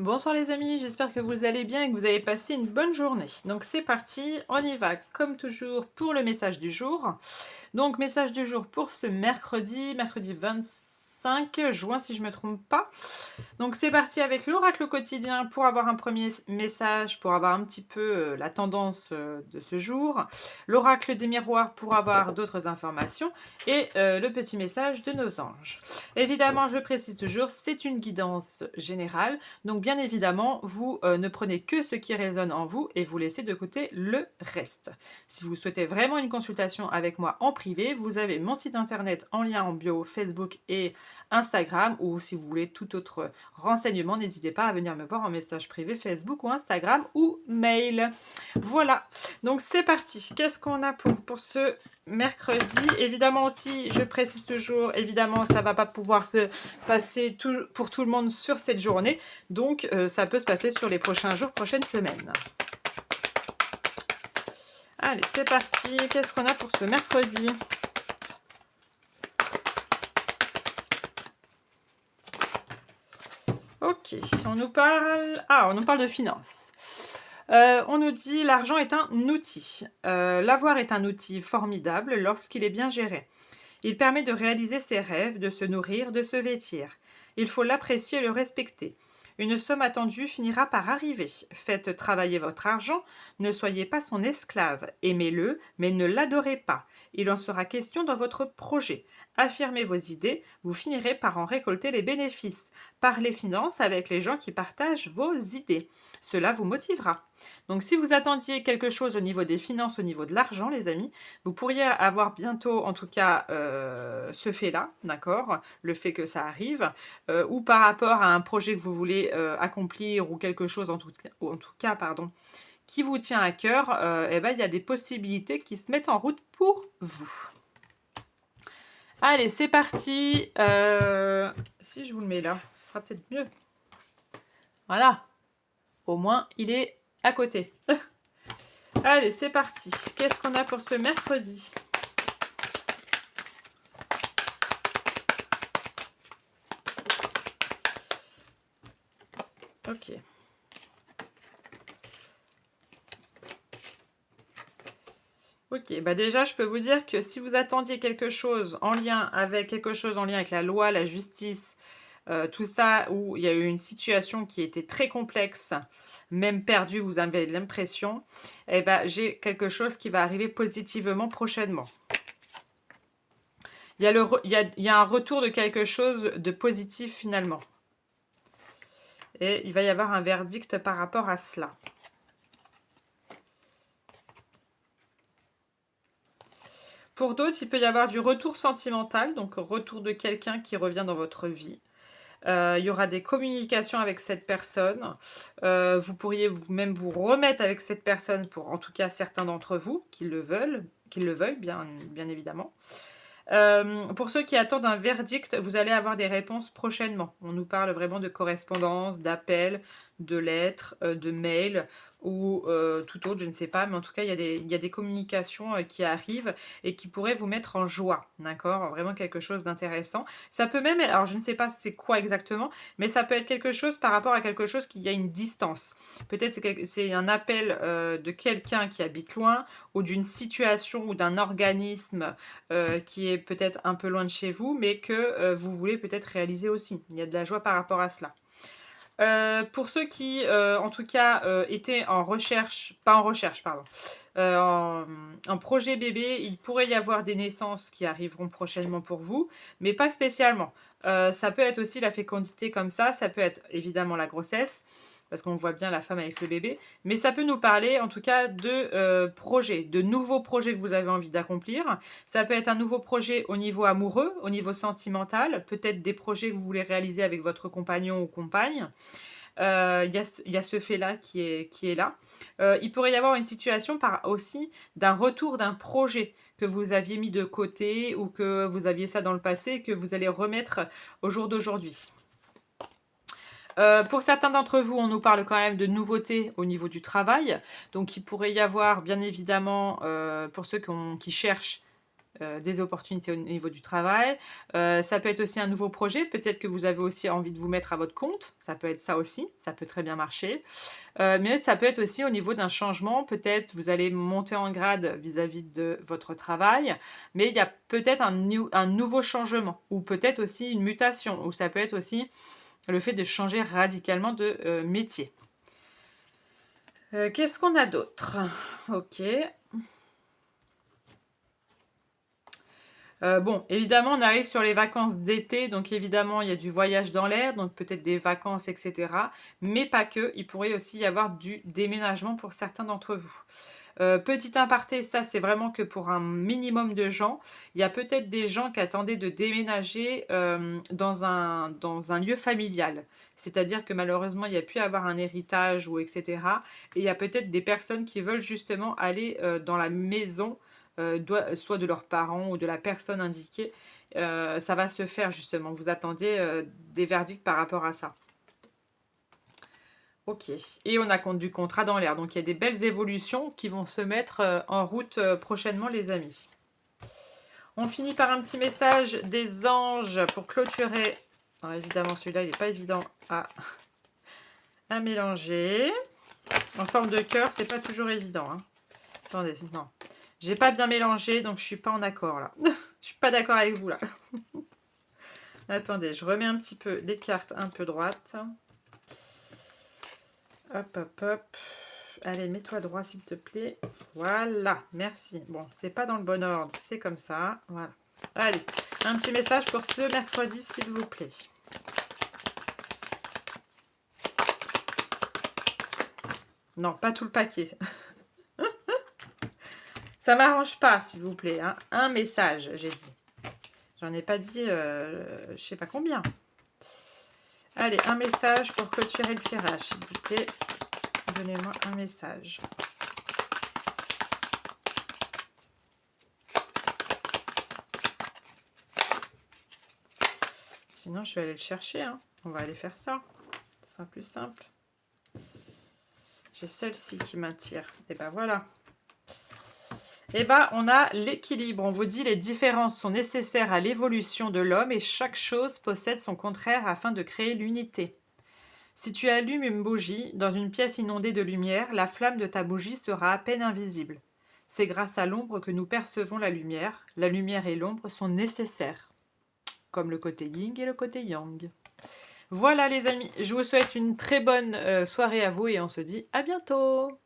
Bonsoir les amis, j'espère que vous allez bien et que vous avez passé une bonne journée. Donc c'est parti, on y va comme toujours pour le message du jour. Donc message du jour pour ce mercredi 25 juin si je ne me trompe pas. Donc c'est parti avec l'oracle quotidien pour avoir un premier message, pour avoir un petit peu la tendance de ce jour. L'oracle des miroirs pour avoir d'autres informations. Et le petit message de nos anges. Évidemment, je précise toujours, c'est une guidance générale. Donc bien évidemment, vous ne prenez que ce qui résonne en vous et vous laissez de côté le reste. Si vous souhaitez vraiment une consultation avec moi en privé, vous avez mon site internet en lien en bio, Facebook et Instagram, ou si vous voulez tout autre renseignement, n'hésitez pas à venir me voir en message privé Facebook ou Instagram ou mail. Voilà, donc c'est parti. Qu'est-ce qu'on a pour ce mercredi? Évidemment aussi, je précise toujours, évidemment, ça ne va pas pouvoir se passer pour tout le monde sur cette journée, donc ça peut se passer sur les prochains jours, prochaines semaines. Allez, c'est parti. Qu'est-ce qu'on a pour ce mercredi? Ok, on nous parle... Ah, on nous parle de finances. On nous dit l'argent est un outil. L'avoir est un outil formidable lorsqu'il est bien géré. Il permet de réaliser ses rêves, de se nourrir, de se vêtir. Il faut l'apprécier et le respecter. Une somme attendue finira par arriver. Faites travailler votre argent, ne soyez pas son esclave. Aimez-le, mais ne l'adorez pas. Il en sera question dans votre projet. Affirmez vos idées, vous finirez par en récolter les bénéfices. Parlez finances avec les gens qui partagent vos idées. Cela vous motivera. Donc si vous attendiez quelque chose au niveau des finances, au niveau de l'argent, les amis, vous pourriez avoir bientôt, en tout cas, ce fait-là, d'accord, le fait que ça arrive, ou par rapport à un projet que vous voulez accomplir ou quelque chose, en tout cas, pardon, qui vous tient à cœur, eh ben, il y a des possibilités qui se mettent en route pour vous. Allez, c'est parti. Si je vous le mets là, ce sera peut-être mieux. Voilà. Au moins, il est à côté. Allez, c'est parti. Qu'est-ce qu'on a pour ce mercredi? Ok. Ok, bah déjà, je peux vous dire que si vous attendiez quelque chose en lien avec la loi, la justice, tout ça, où il y a eu une situation qui était très complexe, même perdue, vous avez l'impression, eh ben, j'ai quelque chose qui va arriver positivement prochainement. Il y a un retour de quelque chose de positif finalement. Et il va y avoir un verdict par rapport à cela. Pour d'autres, il peut y avoir du retour sentimental, donc retour de quelqu'un qui revient dans votre vie. Il y aura des communications avec cette personne. Vous pourriez même vous remettre avec cette personne pour, en tout cas, certains d'entre vous qui le veulent, bien évidemment. Pour ceux qui attendent un verdict, vous allez avoir des réponses prochainement. On nous parle vraiment de correspondance, d'appels, de lettres, de mails ou tout autre, je ne sais pas. Mais en tout cas, il y a des communications qui arrivent et qui pourraient vous mettre en joie. D'accord? Vraiment quelque chose d'intéressant. Ça peut même, alors je ne sais pas c'est quoi exactement, mais ça peut être quelque chose par rapport à quelque chose qui a une distance. Peut-être c'est un appel de quelqu'un qui habite loin ou d'une situation ou d'un organisme qui est peut-être un peu loin de chez vous, mais que vous voulez peut-être réaliser aussi. Il y a de la joie par rapport à cela. Pour ceux qui, en tout cas, étaient en recherche, pas en recherche, pardon, en projet bébé, il pourrait y avoir des naissances qui arriveront prochainement pour vous, mais pas spécialement. Ça peut être aussi la fécondité comme ça peut être évidemment la grossesse, parce qu'on voit bien la femme avec le bébé, mais ça peut nous parler en tout cas de projets, de nouveaux projets que vous avez envie d'accomplir. Ça peut être un nouveau projet au niveau amoureux, au niveau sentimental, peut-être des projets que vous voulez réaliser avec votre compagnon ou compagne. Il y a ce fait-là qui est là. Il pourrait y avoir une situation aussi d'un retour d'un projet que vous aviez mis de côté ou que vous aviez ça dans le passé et que vous allez remettre au jour d'aujourd'hui. Pour certains d'entre vous, on nous parle quand même de nouveautés au niveau du travail. Donc, il pourrait y avoir, bien évidemment, pour ceux qui cherchent des opportunités au niveau du travail. Ça peut être aussi un nouveau projet. Peut-être que vous avez aussi envie de vous mettre à votre compte. Ça peut être ça aussi. Ça peut très bien marcher. Mais ça peut être aussi au niveau d'un changement. Peut-être vous allez monter en grade vis-à-vis de votre travail. Mais il y a peut-être un nouveau changement. Ou peut-être aussi une mutation. Ou ça peut être aussi le fait de changer radicalement de métier. Qu'est-ce qu'on a d'autre? Ok. Bon, évidemment, on arrive sur les vacances d'été, donc évidemment, il y a du voyage dans l'air, donc peut-être des vacances, etc. Mais pas que, il pourrait aussi y avoir du déménagement pour certains d'entre vous. Petit aparté, ça c'est vraiment que pour un minimum de gens. Il y a peut-être des gens qui attendaient de déménager dans un lieu familial. C'est-à-dire que malheureusement, il y a pu avoir un héritage ou etc. Et il y a peut-être des personnes qui veulent justement aller dans la maison soit de leurs parents ou de la personne indiquée. Ça va se faire justement. Vous attendez des verdicts par rapport à ça. Ok. Et on a du contrat dans l'air. Donc il y a des belles évolutions qui vont se mettre en route prochainement, les amis. On finit par un petit message des anges pour clôturer. Alors, évidemment, celui-là, il n'est pas évident à mélanger. En forme de cœur, c'est pas toujours évident. Hein. Attendez, non. J'ai pas bien mélangé, donc je suis pas en accord là. Je suis pas d'accord avec vous là. Attendez, je remets un petit peu les cartes un peu droites. Hop, hop, hop. Allez, mets-toi droit s'il te plaît. Voilà, merci. Bon, c'est pas dans le bon ordre, c'est comme ça. Voilà. Allez, un petit message pour ce mercredi, s'il vous plaît. Non, pas tout le paquet. Ça m'arrange pas, s'il vous plaît. Hein. Un message, j'ai dit. J'en ai pas dit, je sais pas combien. Allez, un message pour clôturer le tirage, s'il vous plaît. Donnez-moi un message. Sinon, je vais aller le chercher. Hein. On va aller faire ça. C'est plus simple. J'ai celle-ci qui m'attire. Et ben voilà. Et ben on a l'équilibre. On vous dit les différences sont nécessaires à l'évolution de l'homme et chaque chose possède son contraire afin de créer l'unité. Si tu allumes une bougie dans une pièce inondée de lumière, la flamme de ta bougie sera à peine invisible. C'est grâce à l'ombre que nous percevons la lumière. La lumière et l'ombre sont nécessaires, comme le côté yin et le côté yang. Voilà les amis, je vous souhaite une très bonne soirée à vous et on se dit à bientôt.